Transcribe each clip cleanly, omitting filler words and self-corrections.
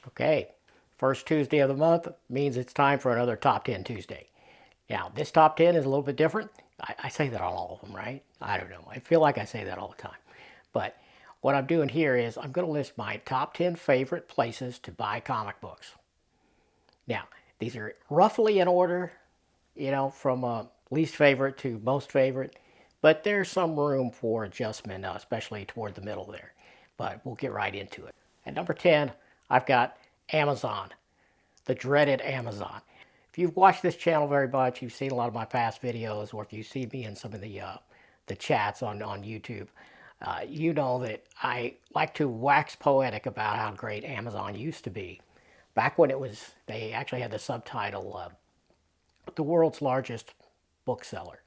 Okay, first Tuesday of the month means it's time for another Top 10 Tuesday. Now, this Top 10 is a little bit different. I say that on all of them, right? I don't know. I feel like I say that all the time. But what I'm doing here is I'm going to list my top 10 favorite places to buy comic books. Now, these are roughly in order, from least favorite to most favorite, but there's some room for adjustment, especially toward the middle there. But we'll get right into it. At number 10, I've got Amazon, the dreaded Amazon. If you've watched this channel very much, you've seen a lot of my past videos, or if you see me in some of the chats on YouTube, you know that I like to wax poetic about how great Amazon used to be. Back when they actually had the subtitle, the world's largest bookseller,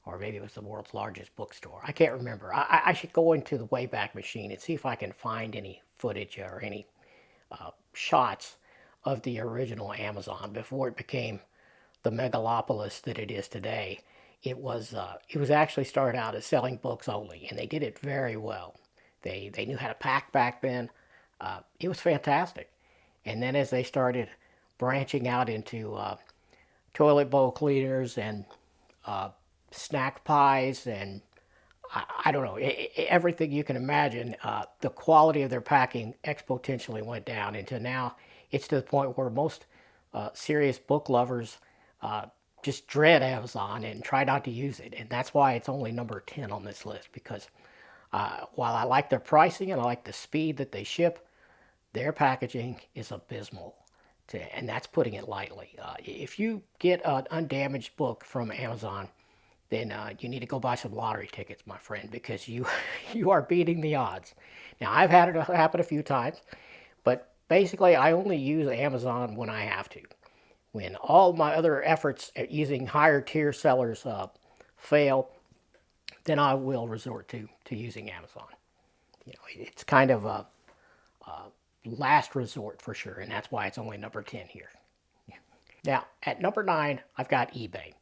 or maybe it was the world's largest bookstore. I can't remember. I should go into the Wayback Machine and see if I can find any footage or any shots of the original Amazon before it became the megalopolis that it is today. It was actually started out as selling books only, and they did it very well. They knew how to pack back then. It was fantastic. And then as they started branching out into toilet bowl cleaners and snack pies and I don't know, everything you can imagine, the quality of their packing exponentially went down into now it's to the point where most serious book lovers just dread Amazon and try not to use it. And that's why it's only number 10 on this list because while I like their pricing and I like the speed that they ship, their packaging is abysmal. And that's putting it lightly. If you get an undamaged book from Amazon, then you need to go buy some lottery tickets, my friend, because you you are beating the odds. Now, I've had it happen a few times, but basically I only use Amazon when I have to. When all my other efforts at using higher tier sellers fail, then I will resort to using Amazon. It's kind of a last resort for sure, and that's why it's only number 10 here. Now, at number 9, I've got eBay.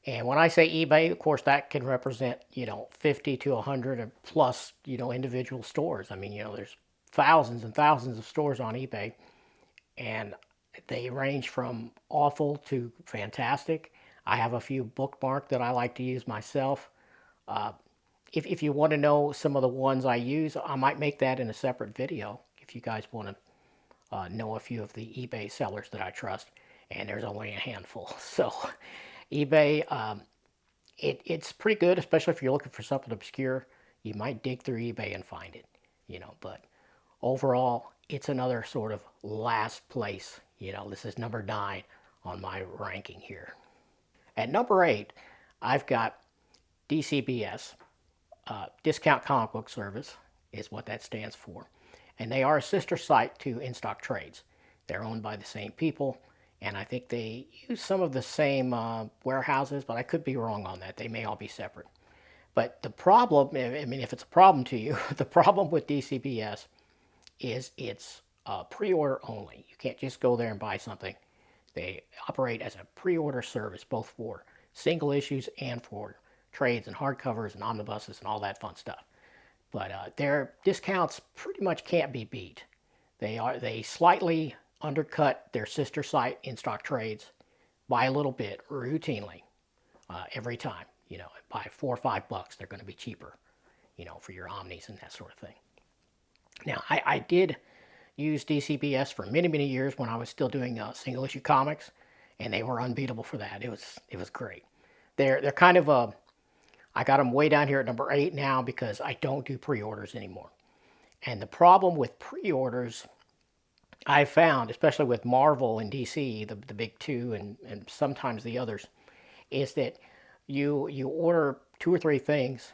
And when I say eBay, of course, that can represent, 50 to 100 plus, individual stores. I mean, there's thousands and thousands of stores on eBay, and they range from awful to fantastic. I have a few bookmarked that I like to use myself. If you want to know some of the ones I use, I might make that in a separate video if you guys want to know a few of the eBay sellers that I trust. And there's only a handful. So eBay, it's pretty good, especially if you're looking for something obscure. You might dig through eBay and find it, but overall, it's another sort of last place. This is number 9 on my ranking here. At number 8, I've got DCBS, Discount Comic Book Service is what that stands for. And they are a sister site to In Stock Trades. They're owned by the same people, and I think they use some of the same warehouses, but I could be wrong on that. They may all be separate. But the problem, I mean, if it's a problem to you, the problem with DCBS is it's pre-order only. You can't just go there and buy something. They operate as a pre-order service, both for single issues and for trades and hardcovers and omnibuses and all that fun stuff. But their discounts pretty much can't be beat. They slightly undercut their sister site In Stock Trades by a little bit routinely every time. By $4 or $5, they're going to be cheaper, for your omnis and that sort of thing. Now, I did use DCBS for many, many years when I was still doing single issue comics, and they were unbeatable for that. It was great. They're kind of I got them way down here at number 8 now because I don't do pre-orders anymore. And the problem with pre-orders, I found, especially with Marvel and DC, the big two, and sometimes the others, is that you order 2 or 3 things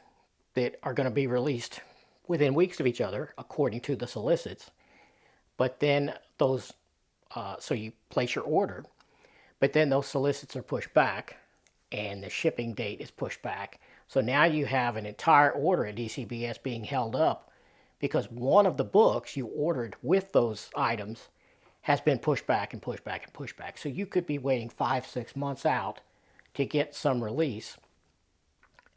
that are going to be released within weeks of each other, according to the solicits. But then so you place your order, but then those solicits are pushed back, and the shipping date is pushed back. So now you have an entire order at DCBS being held up because one of the books you ordered with those items has been pushed back and pushed back and pushed back. So you could be waiting 5, 6 months out to get some release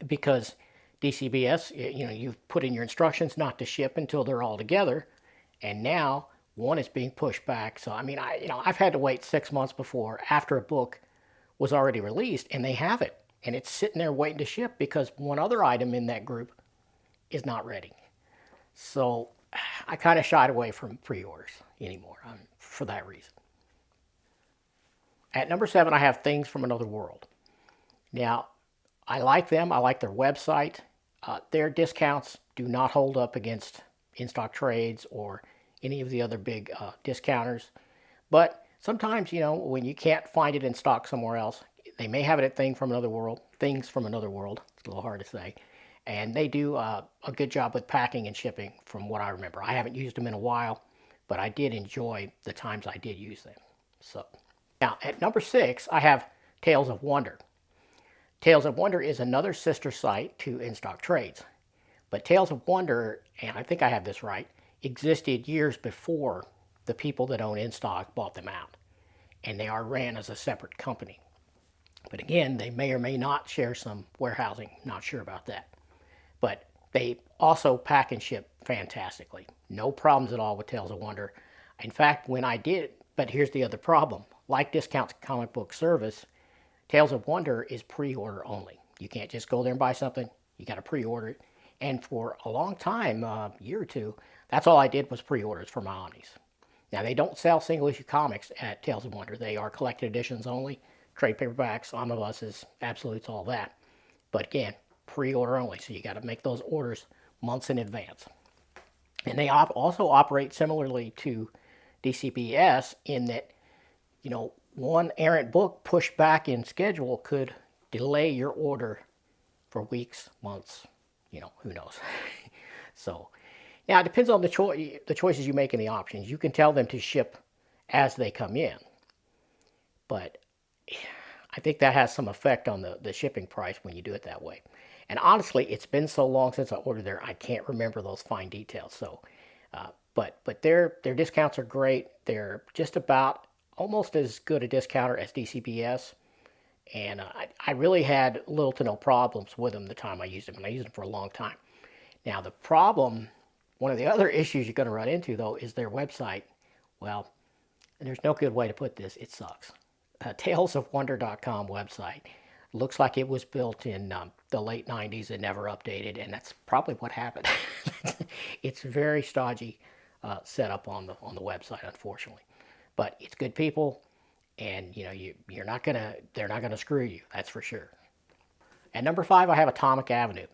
because DCBS, you've put in your instructions not to ship until they're all together. And now one is being pushed back. So I mean, I've had to wait 6 months before after a book was already released, and they have it, and it's sitting there waiting to ship because one other item in that group is not ready. So I kind of shied away from pre-orders anymore for that reason. At number 7, I have Things from Another World. Now, I like them. I like their website. Their discounts do not hold up against in-stock trades or any of the other big discounters. But sometimes, when you can't find it in stock somewhere else, they may have it at Things from Another World. It's a little hard to say. And they do a good job with packing and shipping from what I remember. I haven't used them in a while, but I did enjoy the times I did use them. So now at number 6, I have Tales of Wonder. Tales of Wonder is another sister site to In Stock Trades. But Tales of Wonder, and I think I have this right, existed years before the people that own In Stock bought them out. And they are ran as a separate company. But again, they may or may not share some warehousing. Not sure about that. But they also pack and ship fantastically. No problems at all with Tales of Wonder. In fact, when I did, but here's the other problem. Like Discount's comic book service, Tales of Wonder is pre-order only. You can't just go there and buy something. You got to pre-order it. And for a long time, a year or two, that's all I did was pre-orders for my Omnis. Now, they don't sell single-issue comics at Tales of Wonder. They are collected editions only, trade paperbacks, omnibuses, absolutes, all that. But again, pre-order only, so you got to make those orders months in advance. And they also operate similarly to DCBS in that, one errant book pushed back in schedule could delay your order for weeks, months, who knows. So now it depends on the choices you make and the options. You can tell them to ship as they come in, but I think that has some effect on the shipping price when you do it that way. And honestly, it's been so long since I ordered there, I can't remember those fine details. So, but their discounts are great. They're just about almost as good a discounter as DCBS. And I really had little to no problems with them the time I used them, and I used them for a long time. Now, one of the other issues you're going to run into, though, is their website. Well, and there's no good way to put this. It sucks. Talesofwonder.com website looks like it was built in the late 90s and never updated, and that's probably what happened. It's very stodgy set up on the website, unfortunately. But it's good people, and they're not gonna screw you. That's for sure. At number 5, I have Atomic Avenue.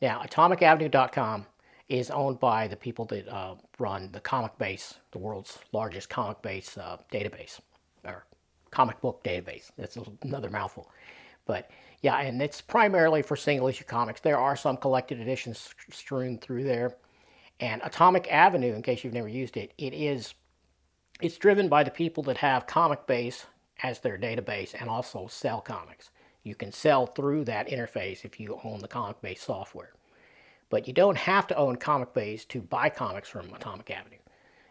Now, AtomicAvenue.com is owned by the people that run the Comic Base, the world's largest comic base database, or comic book database. That's another mouthful. But yeah, and it's primarily for single issue comics. There are some collected editions strewn through there. And Atomic Avenue, in case you've never used it, it's driven by the people that have Comic Base as their database and also sell comics. You can sell through that interface if you own the Comic Base software. But you don't have to own Comic Base to buy comics from Atomic Avenue.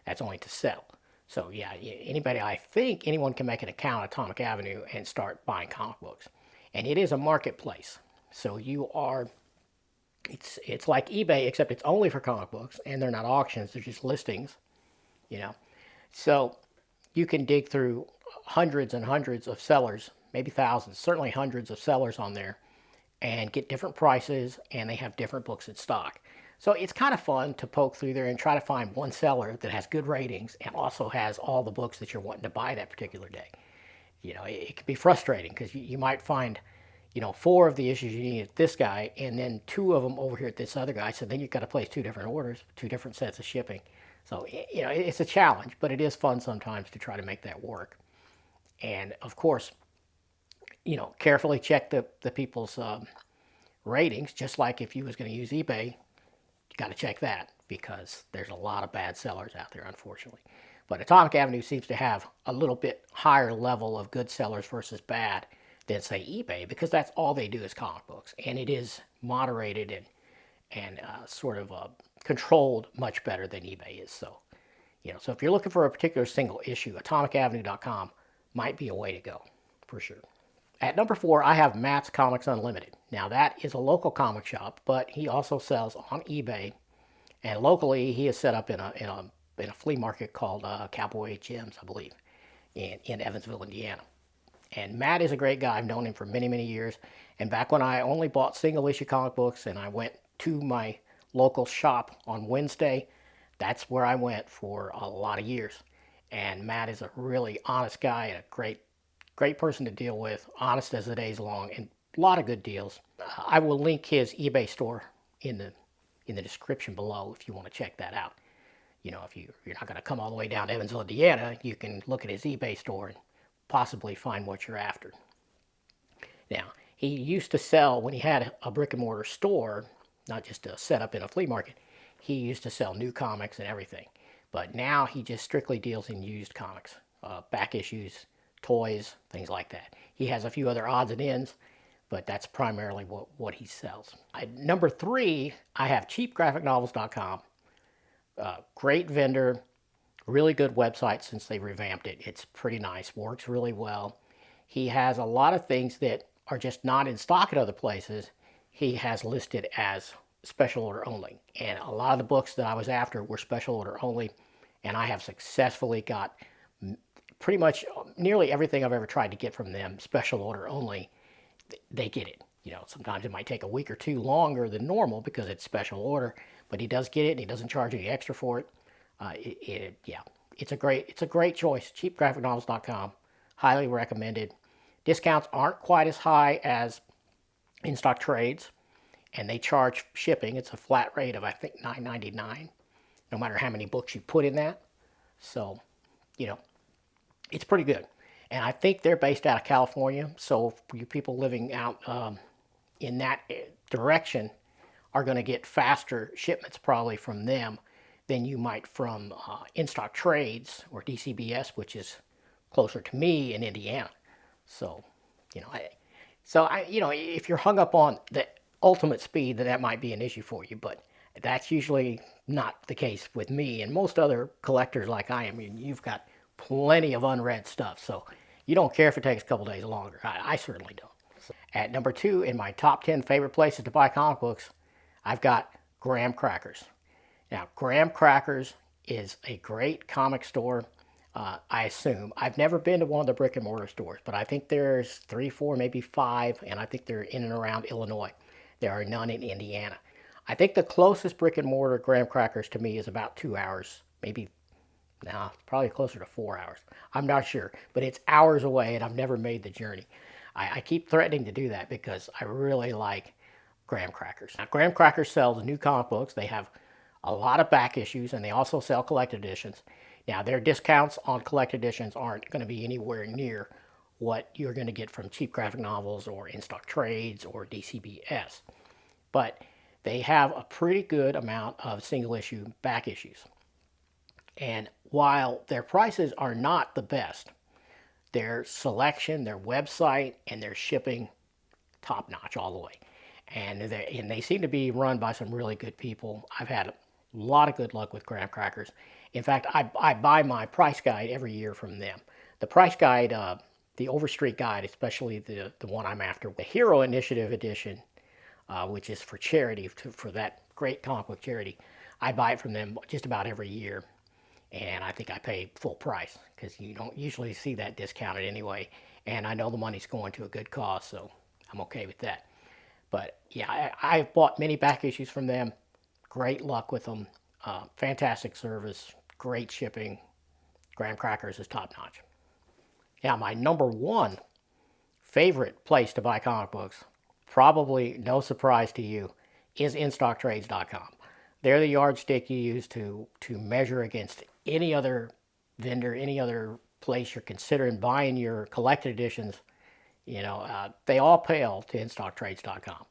That's only to sell. So yeah, I think anyone can make an account at Atomic Avenue and start buying comic books. And it is a marketplace. So it's like eBay, except it's only for comic books, and they're not auctions, they're just listings, So you can dig through hundreds and hundreds of sellers, maybe thousands, certainly hundreds of sellers on there, and get different prices, and they have different books in stock. So it's kind of fun to poke through there and try to find one seller that has good ratings and also has all the books that you're wanting to buy that particular day. It can be frustrating because you might find, 4 of the issues you need at this guy and then 2 of them over here at this other guy. So then you've got to place 2 different orders, 2 different sets of shipping. So, it's a challenge, but it is fun sometimes to try to make that work. And of course, carefully check the people's ratings, just like if you was going to use eBay, you got to check that because there's a lot of bad sellers out there, unfortunately. But Atomic Avenue seems to have a little bit higher level of good sellers versus bad than, say, eBay, because that's all they do is comic books. And it is moderated and sort of controlled much better than eBay is. So, so if you're looking for a particular single issue, AtomicAvenue.com might be a way to go, for sure. At number 4, I have Matt's Comics Unlimited. Now, that is a local comic shop, but he also sells on eBay. And locally, he is set up in a in a flea market called Cowboy Gems, I believe, in Evansville, Indiana. And Matt is a great guy. I've known him for many, many years. And back when I only bought single issue comic books and I went to my local shop on Wednesday, that's where I went for a lot of years. And Matt is a really honest guy and a great person to deal with, honest as the day's long, and a lot of good deals. I will link his eBay store in the description below if you want to check that out. If you're not going to come all the way down to Evansville, Indiana, you can look at his eBay store and possibly find what you're after. Now, he used to sell, when he had a brick and mortar store, not just a setup in a flea market, he used to sell new comics and everything. But now he just strictly deals in used comics, back issues, toys, things like that. He has a few other odds and ends, but that's primarily what he sells. Number 3, I have cheapgraphicnovels.com. Great vendor, really good website since they revamped it. It's pretty nice, works really well. He has a lot of things that are just not in stock at other places. He has listed as special order only. And a lot of the books that I was after were special order only, and I have successfully got pretty much nearly everything I've ever tried to get from them special order only. They get it. Sometimes it might take a week or two longer than normal because it's special order, but he does get it and he doesn't charge any extra for it. It's a great choice. Cheapgraphicnovels.com, highly recommended. Discounts aren't quite as high as in stock trades, and they charge shipping. It's a flat rate of I think $9.99, no matter how many books you put in that. So, it's pretty good. And I think they're based out of California, so for you people living out in that direction are going to get faster shipments probably from them than you might from in-stock trades or DCBS, which is closer to me in Indiana. So, if you're hung up on the ultimate speed, then that might be an issue for you. But that's usually not the case with me and most other collectors like I am. You've got plenty of unread stuff, so you don't care if it takes a couple days longer. I certainly don't. At number 2, in my top 10 favorite places to buy comic books, I've got Graham Crackers. Now, Graham Crackers is a great comic store, I assume. I've never been to one of the brick and mortar stores, but I think there's 3, 4, maybe 5, and I think they're in and around Illinois. There are none in Indiana. I think the closest brick and mortar Graham Crackers to me is about 2 hours, maybe, probably closer to 4 hours. I'm not sure, but it's hours away, and I've never made the journey. I keep threatening to do that because I really like Graham Crackers. Now, Graham Crackers sells new comic books. They have a lot of back issues, and they also sell collected editions. Now, their discounts on collected editions aren't going to be anywhere near what you're going to get from cheap graphic novels or in-stock trades or DCBS. But they have a pretty good amount of single-issue back issues. And while their prices are not the best, their selection, their website, and their shipping, top-notch all the way. And they seem to be run by some really good people. I've had a lot of good luck with Graham Crackers. In fact, I buy my price guide every year from them. The price guide, the Overstreet guide, especially the one I'm after, the Hero Initiative edition, which is for charity, for that great comic book charity, I buy it from them just about every year. And I think I pay full price because you don't usually see that discounted anyway. And I know the money's going to a good cause, so I'm okay with that. But yeah, I've bought many back issues from them. Great luck with them. Fantastic service. Great shipping. Graham Crackers is top notch. Now, my number 1 favorite place to buy comic books, probably no surprise to you, is InStockTrades.com. They're the yardstick you use to measure against any other vendor, any other place you're considering buying your collected editions. They all pale to InStockTrades.com.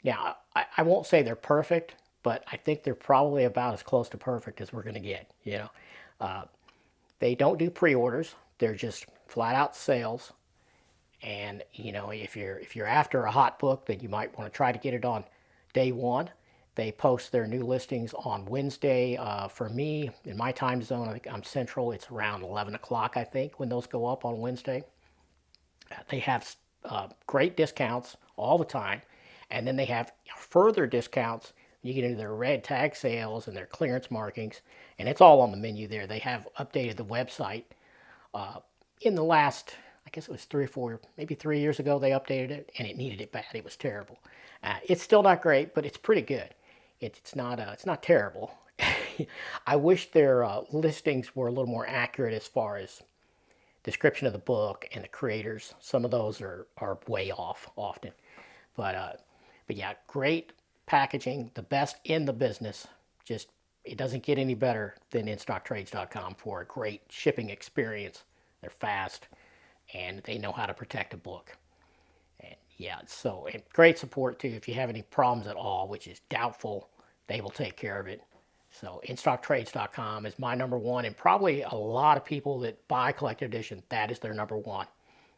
Now, I won't say they're perfect, but I think they're probably about as close to perfect as we're going to get. They don't do pre-orders; they're just flat-out sales. And if you're after a hot book, then you might want to try to get it on day 1. They post their new listings on Wednesday. For me, in my time zone, I think I'm Central. It's around 11 o'clock, I think, when those go up on Wednesday. They have great discounts all the time. And then they have further discounts You get into their red tag sales and their clearance markings, and it's all on the menu there. They have updated the website in the last, I guess it was 3 or 4, maybe 3 years ago. They updated it, and it needed it bad. It was terrible. It's still not great, but it's pretty good. It's not terrible. I wish their listings were a little more accurate as far as description of the book and the creators. Some of those are way off often. But yeah, great packaging, the best in the business. Just it doesn't get any better than InStockTrades.com for a great shipping experience. They're fast and they know how to protect a book. And yeah, so and great support too. If you have any problems at all, which is doubtful, they will take care of it. So InStockTrades.com is my number one, and probably a lot of people that buy collector edition, that is their number one.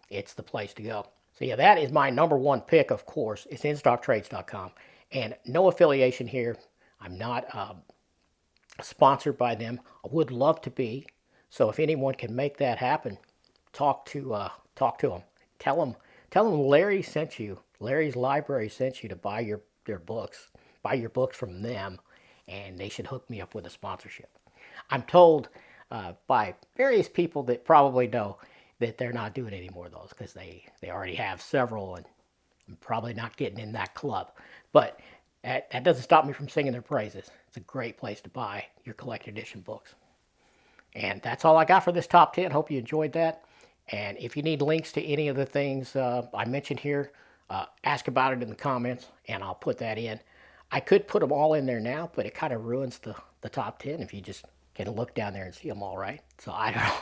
It's the place to go. So yeah, that is my number one pick, of course. It's InStockTrades.com. And no affiliation here. I'm not sponsored by them. I would love to be. So if anyone can make that happen, talk to them. Tell them Larry sent you. Larry's Library sent you to buy their books. Buy your books from them, and they should hook me up with a sponsorship. I'm told by various people that probably know that they're not doing any more of those because they already have several, and I'm probably not getting in that club. But that doesn't stop me from singing their praises. It's a great place to buy your collector edition books. And that's all I got for this top 10. Hope you enjoyed that. And if you need links to any of the things I mentioned here, ask about it in the comments, and I'll put that in. I could put them all in there now, but it kind of ruins the top 10 if you just can look down there and see them all, right? So I don't know.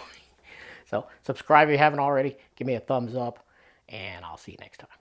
So subscribe if you haven't already. Give me a thumbs up, and I'll see you next time.